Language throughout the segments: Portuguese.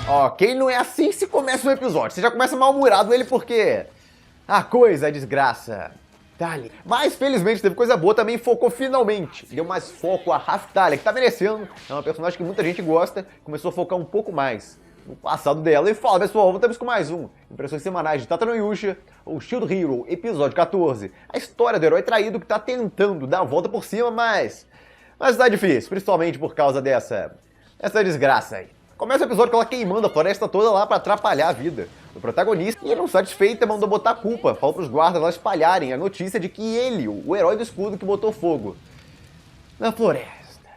Ok, não é assim que se começa um episódio. Você já começa mal-humorado ele porque a coisa, a desgraça, tá ali. Mas felizmente teve coisa boa também, focou finalmente. Deu mais foco a Raftalia, que tá merecendo. É uma personagem que muita gente gosta, começou a focar um pouco mais no passado dela. E fala, pessoal, voltamos com mais um Impressões Semanais de Tata no Yusha, ou Shield Hero, episódio 14. A história do herói traído que tá tentando dar a volta por cima, mas tá difícil, principalmente por causa dessa desgraça aí. Começa o episódio com ela queimando a floresta toda lá pra atrapalhar a vida do protagonista. E não satisfeita, mandou botar a culpa. Falou pros guardas lá espalharem a notícia de que ele, o herói do escudo que botou fogo na floresta.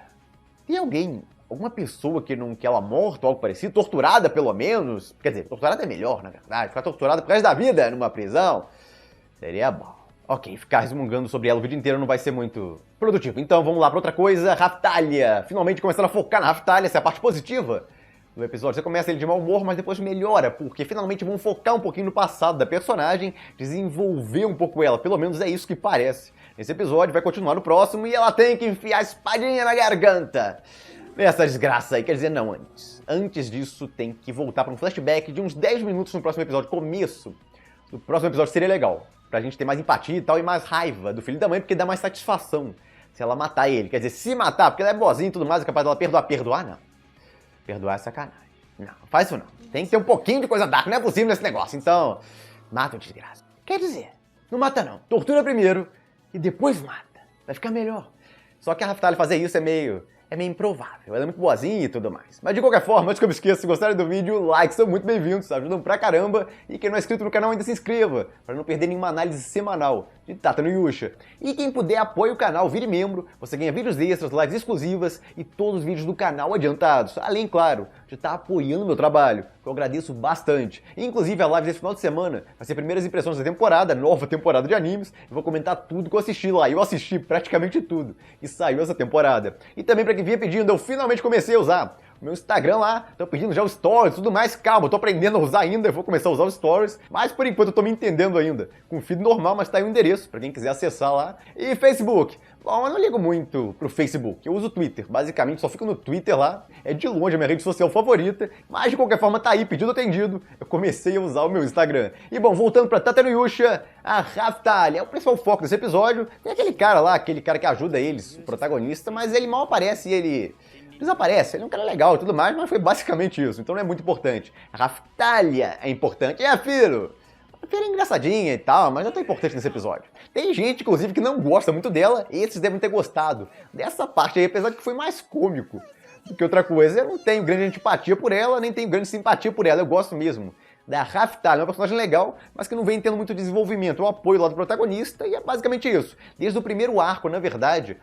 Tem alguma pessoa que não quer ela morta ou algo parecido? Torturada, pelo menos? Quer dizer, torturada é melhor, na verdade. Ficar torturada por resto da vida numa prisão seria bom. Ok, ficar resmungando sobre ela o vídeo inteiro não vai ser muito produtivo. Então vamos lá pra outra coisa. Raftalia. Finalmente começando a focar na Raftalia, essa é a parte positiva do episódio. Você começa ele de mau humor, mas depois melhora, porque finalmente vão focar um pouquinho no passado da personagem, desenvolver um pouco ela, pelo menos é isso que parece. Esse episódio vai continuar no próximo e ela tem que enfiar a espadinha na garganta dessa desgraça aí, quer dizer, não antes. Antes disso tem que voltar para um flashback de uns 10 minutos no próximo episódio, começo do próximo episódio seria legal, pra gente ter mais empatia e tal, e mais raiva do filho da mãe, porque dá mais satisfação se ela matar ele. Quer dizer, se matar, porque ela é boazinha e tudo mais, é capaz dela perdoar. Perdoar, não. Perdoar é sacanagem. Não, faz isso não. Tem que ter um pouquinho de coisa dark, não é possível nesse negócio. Então, mata o desgraça. Quer dizer, não mata não. Tortura primeiro e depois mata. Vai ficar melhor. Só que a Raftalia fazer isso é meio improvável. Ela é muito boazinha e tudo mais. Mas de qualquer forma, antes que eu me esqueça, se gostarem do vídeo, likes são muito bem-vindos, ajudam pra caramba. E quem não é inscrito no canal ainda se inscreva, para não perder nenhuma análise semanal de Tata no Yusha. E quem puder, apoie o canal, vire membro, você ganha vídeos extras, lives exclusivas e todos os vídeos do canal adiantados. Além, claro, de estar apoiando o meu trabalho, que eu agradeço bastante. E, inclusive, a live desse final de semana vai ser primeiras impressões da temporada, nova temporada de animes. Eu vou comentar tudo que eu assisti lá. Eu assisti praticamente tudo que saiu essa temporada. E também para quem vinha pedindo, eu finalmente comecei a usar o meu Instagram lá, tô pedindo já os stories e tudo mais, calma, eu tô aprendendo a usar ainda, eu vou começar a usar os stories, mas por enquanto eu tô me entendendo ainda, com o feed normal, mas tá aí o endereço, pra quem quiser acessar lá. E Facebook, bom, eu não ligo muito pro Facebook, eu uso o Twitter, basicamente só fico no Twitter lá, é de longe a minha rede social favorita, mas de qualquer forma tá aí, pedido atendido, eu comecei a usar o meu Instagram. E bom, voltando pra Tata no Yusha, a Raftalia é o principal foco desse episódio, tem aquele cara lá, aquele cara que ajuda eles, o protagonista, mas ele mal aparece e ele desaparece, ele é um cara legal e tudo mais, mas foi basicamente isso, então não é muito importante. A Raftalia é importante, a Firo é engraçadinha e tal, mas não é tão importante nesse episódio. Tem gente, inclusive, que não gosta muito dela, e esses devem ter gostado dessa parte aí, apesar de que foi mais cômico do que outra coisa. Eu não tenho grande antipatia por ela, nem tenho grande simpatia por ela, eu gosto mesmo da Raftalia, é uma personagem legal, mas que não vem tendo muito desenvolvimento, o apoio lá do protagonista, e é basicamente isso. Desde o primeiro arco, na verdade,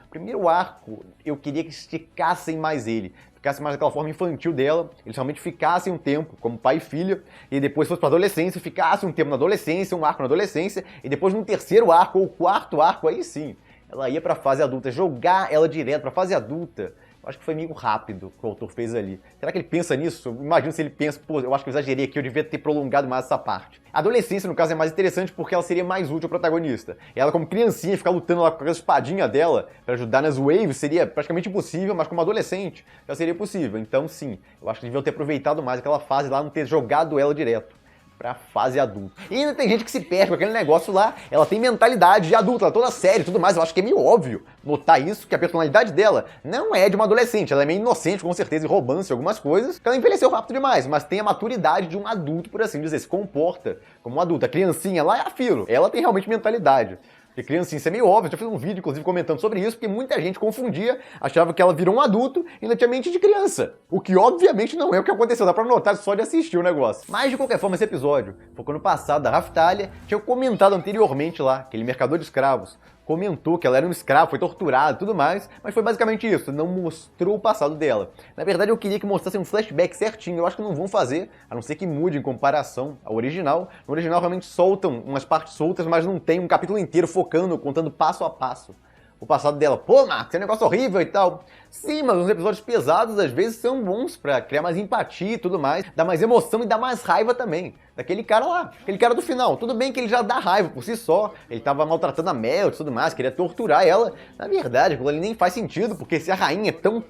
eu queria que esticassem mais ele, ficasse mais daquela forma infantil dela, eles realmente ficassem um tempo como pai e filha, e depois fosse pra adolescência, ficasse um tempo na adolescência, um arco na adolescência, e depois num terceiro arco, ou quarto arco, aí sim, ela ia pra fase adulta, jogar ela direto pra fase adulta. Acho que foi meio rápido que o autor fez ali. Será que ele pensa nisso? Imagino se ele pensa, pô, eu acho que eu exagerei aqui, eu devia ter prolongado mais essa parte. A adolescência, no caso, é mais interessante porque ela seria mais útil ao protagonista. Ela, como criancinha, ficar lutando lá com aquela espadinha dela pra ajudar nas waves seria praticamente impossível, mas como adolescente já seria possível. Então, sim, eu acho que deviam ter aproveitado mais aquela fase lá, não ter jogado ela direto pra fase adulta. E ainda tem gente que se perde com aquele negócio lá, ela tem mentalidade de adulta, ela é toda séria e tudo mais, eu acho que é meio óbvio notar isso, que a personalidade dela não é de uma adolescente, ela é meio inocente, com certeza, e romance algumas coisas, que ela envelheceu rápido demais, mas tem a maturidade de um adulto, por assim dizer, se comporta como um adulto. A criancinha lá é a Firo, ela tem realmente mentalidade. Porque criancinha, isso é meio óbvio, eu já fiz um vídeo, inclusive, comentando sobre isso, porque muita gente confundia, achava que ela virou um adulto e ainda tinha mente de criança. O que, obviamente, não é o que aconteceu, dá pra notar só de assistir o negócio. Mas, de qualquer forma, esse episódio, focou no passado da Raftalia, tinha comentado anteriormente lá, aquele mercador de escravos, comentou que ela era um escravo, foi torturada e tudo mais, mas foi basicamente isso, não mostrou o passado dela. Na verdade, eu queria que mostrasse um flashback certinho, eu acho que não vão fazer, a não ser que mude em comparação ao original. No original, realmente soltam umas partes soltas, mas não tem um capítulo inteiro focando, contando passo a passo o passado dela. Pô, Marcos, é um negócio horrível e tal. Sim, mas os episódios pesados às vezes são bons pra criar mais empatia e tudo mais, dar mais emoção e dar mais raiva também. Daquele cara lá, aquele cara do final. Tudo bem que ele já dá raiva por si só, ele tava maltratando a Mel e tudo mais, queria torturar ela. Na verdade, aquilo ali nem faz sentido, porque se a rainha é tão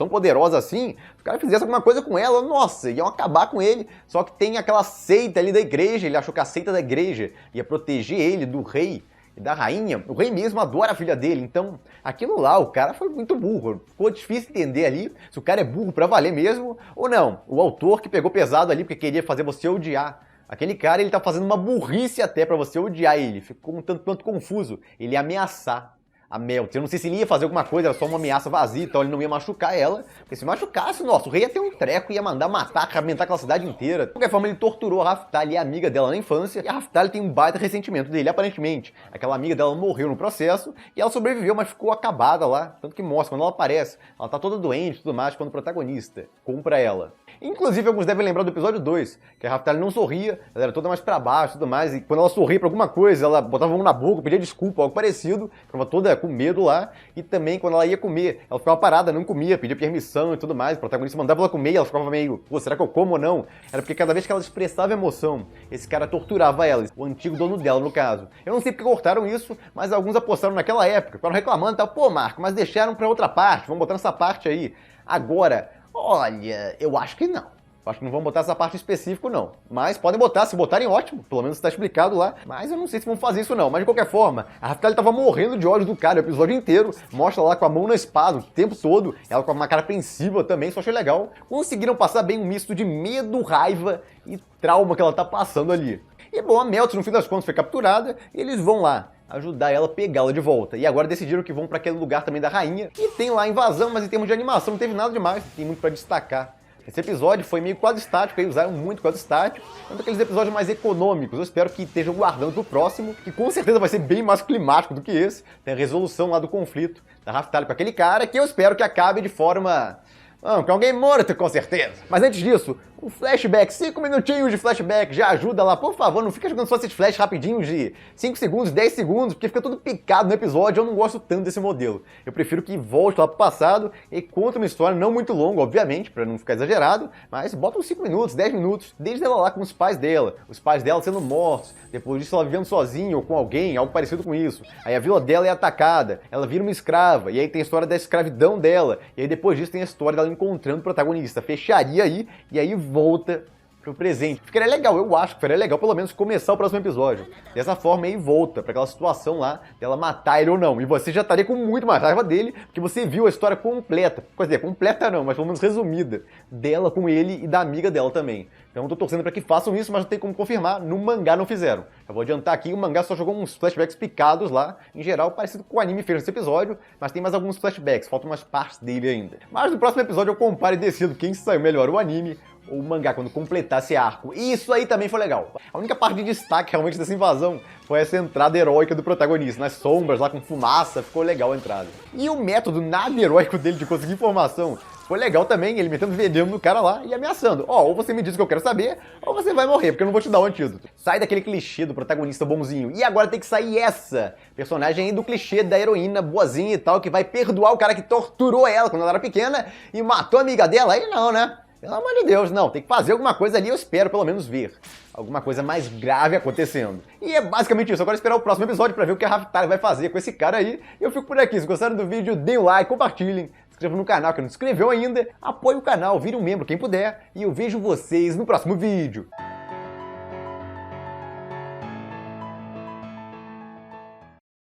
poderosa assim, se o cara fizesse alguma coisa com ela, nossa, iam acabar com ele. Só que tem aquela seita ali da igreja, ele achou que a seita da igreja ia proteger ele do rei e da rainha. O rei mesmo adora a filha dele, então aquilo lá, o cara foi muito burro. Ficou difícil entender ali se o cara é burro pra valer mesmo ou não. O autor que pegou pesado ali porque queria fazer você odiar aquele cara, ele tá fazendo uma burrice até pra você odiar ele. Ficou um tanto confuso. Ele ia ameaçar a Mel. Eu não sei se ele ia fazer alguma coisa, era só uma ameaça vazia, então ele não ia machucar ela. Porque se machucasse, nossa, o rei ia ter um treco, ia mandar matar, arrebentar aquela cidade inteira. De qualquer forma, ele torturou a Raftalia, a amiga dela na infância, e a Raftalia tem um baita ressentimento dele, aparentemente. Aquela amiga dela morreu no processo, e ela sobreviveu, mas ficou acabada lá. Tanto que mostra, quando ela aparece, ela tá toda doente e tudo mais, quando o protagonista compra ela. Inclusive, alguns devem lembrar do episódio 2, que a Raftalia não sorria, ela era toda mais pra baixo e tudo mais, e quando ela sorria pra alguma coisa, ela botava a mão na boca, pedia desculpa, algo parecido, ficava toda com medo lá, e também quando ela ia comer, ela ficava parada, não comia, pedia permissão e tudo mais, o protagonista mandava ela comer, ela ficava meio, pô, será que eu como ou não? Era porque cada vez que ela expressava emoção, esse cara torturava ela, o antigo dono dela, no caso. Eu não sei porque cortaram isso, mas alguns apostaram naquela época, ficaram reclamando e tal, pô, Marco, mas deixaram pra outra parte, vamos botar nessa parte aí. Agora, olha, eu acho que não. Acho que não vão botar essa parte específica, não. Mas podem botar, se botarem, ótimo. Pelo menos está explicado lá. Mas eu não sei se vão fazer isso, não. Mas de qualquer forma, a Raftalia tava morrendo de ódio do cara o episódio inteiro. Mostra lá com a mão na espada o tempo todo. Ela com uma cara apreensiva também, só achei legal. Conseguiram passar bem um misto de medo, raiva e trauma que ela tá passando ali. E bom, a Melty, no fim das contas, foi capturada e eles vão lá ajudar ela a pegá-la de volta. E agora decidiram que vão para aquele lugar também da rainha. E tem lá a invasão, mas em termos de animação não teve nada demais. Tem muito para destacar. Esse episódio foi meio quase estático, aí usaram muito quase estático. É um daqueles episódios mais econômicos. Eu espero que estejam guardando pro próximo, que com certeza vai ser bem mais climático do que esse. Tem a resolução lá do conflito da Raftalia com aquele cara, que eu espero que acabe de forma... com alguém morto, com certeza. Mas antes disso, um flashback, 5 minutinhos de flashback, já ajuda lá, por favor, não fica jogando só esses flash rapidinhos de 5 segundos, 10 segundos, porque fica tudo picado no episódio, eu não gosto tanto desse modelo. Eu prefiro que volte lá pro passado e conte uma história não muito longa, obviamente, pra não ficar exagerado, mas bota uns 5 minutos, 10 minutos, desde ela lá com os pais dela sendo mortos, depois disso ela vivendo sozinha ou com alguém, algo parecido com isso. Aí a vila dela é atacada, ela vira uma escrava, e aí tem a história da escravidão dela, e aí depois disso tem a história dela encontrando o protagonista. Fecharia aí, e aí volta pro presente. Ficaria legal, eu acho que ficaria legal pelo menos começar o próximo episódio. Dessa forma aí volta pra aquela situação lá dela matar ele ou não. E você já estaria com muito mais raiva dele, porque você viu a história completa. Quer dizer, completa não, mas pelo menos resumida. Dela com ele e da amiga dela também. Então eu tô torcendo pra que façam isso, mas não tem como confirmar. No mangá não fizeram. Eu vou adiantar aqui, o mangá só jogou uns flashbacks picados lá, em geral parecido com o anime fez nesse episódio, mas tem mais alguns flashbacks, faltam umas partes dele ainda. Mas no próximo episódio eu comparo e decido quem saiu melhor, o anime ou o mangá, quando completar esse arco. E isso aí também foi legal. A única parte de destaque realmente dessa invasão foi essa entrada heróica do protagonista, nas sombras, lá com fumaça, ficou legal a entrada. E o método nada heróico dele de conseguir informação foi legal também, ele metendo veneno no cara lá e ameaçando. Ou você me diz o que eu quero saber, ou você vai morrer, porque eu não vou te dar o antídoto. Sai daquele clichê do protagonista bonzinho. E agora tem que sair essa personagem aí do clichê da heroína boazinha e tal, que vai perdoar o cara que torturou ela quando ela era pequena e matou a amiga dela. Aí não, né? Pelo amor de Deus, não. Tem que fazer alguma coisa ali, eu espero pelo menos ver alguma coisa mais grave acontecendo. E é basicamente isso. Agora esperar o próximo episódio pra ver o que a Raftalia vai fazer com esse cara aí. E eu fico por aqui. Se gostaram do vídeo, deem um like, compartilhem. Se inscrevam no canal quem não se inscreveu ainda. Apoie o canal, vire um membro quem puder. E eu vejo vocês no próximo vídeo.